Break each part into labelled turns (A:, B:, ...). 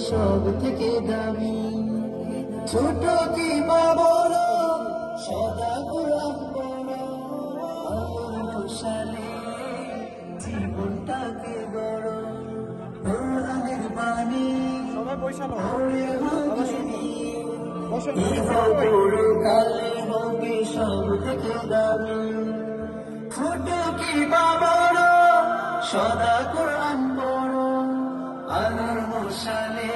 A: সব থেকে দামি ছোট কি বা বড় সদা কোরআন পড়ো সালে জীবনটাকে গড় কোরআনের বাণী কালে হবে সব থেকে দামি ছোট কি বা বড় সদা কোরআন পড়ো আলোর মশালে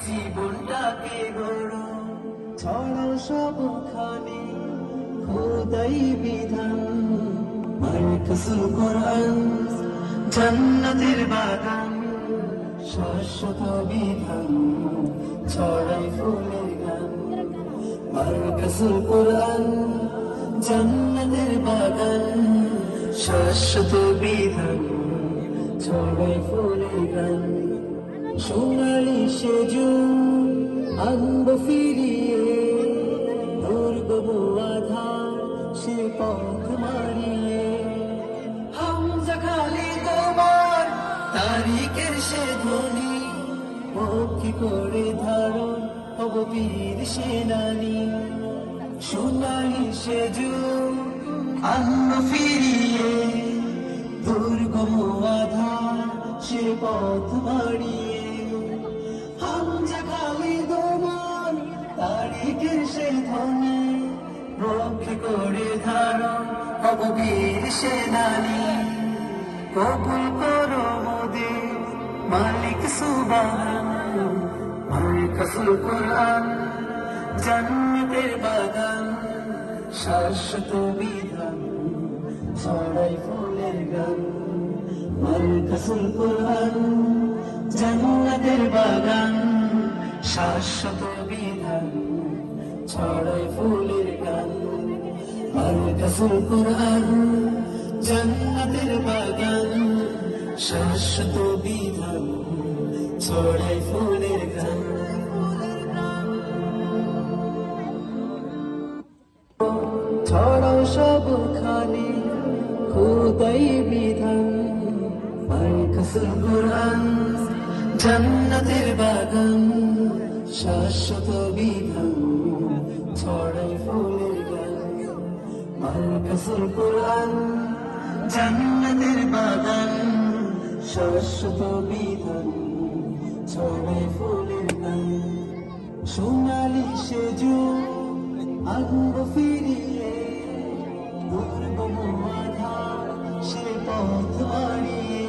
A: জীবনটাকে গড়ো ছড়ো সবখানে খোদাই বিধান মারকাসুল কোরআন জান্নাতের বাগান শাশ্বত বিধান ছড়াই ফুলের গান মারকাসুল কোরআন জান্নাতের বাগান শাশ্বত বিধান ছড়াই ফুলের গান সোনালি সেজুন আনব ফিরিয়ে দুর্গম আধার সে পথ মারিয়ে হামজা খালি তোমার তারিখের সে ধ্বনি পক্ষী করে ধারণ হব বীর সেনানি সোনালি সেজুন আনব ফিরিয়ে দুর্গম আধার সে পথ মারিয়ে হামজা খালি তোমার তারিখের সে ধ্বনি রক্ষে করে ধারণ হব বীর সেনানি কবুল করো মোদের মালিক সুবহান মারকাসুল কোরআন জান্নাতের বাগান শাশ্বত বিধান ছড়াই ফুলের গান মারকাসুল কোরআন জান্নাতের বাগান শাশ্বত বিধান ছড়াই ফুলের গান মারকাসুল কোরআন জান্নাতের বাগান শাশ্বত বিধান ছড়াই ফুলের গান ছড়াও সবখানে খোদাই বিধান মারকাসুল কোরআন জান্নাতের বাগান শাশ্বত বিধান ছড়াই ফুলের গান মারকাসুল কোরআন জান্নাতের বাগান শাশ্বত বিধান ছড়াই ফুলের গান সোনালি সেজুন আনব ফিরিয়ে দুর্গম আধার সে পথ মারিয়ে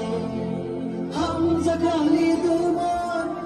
A: হামজা খালি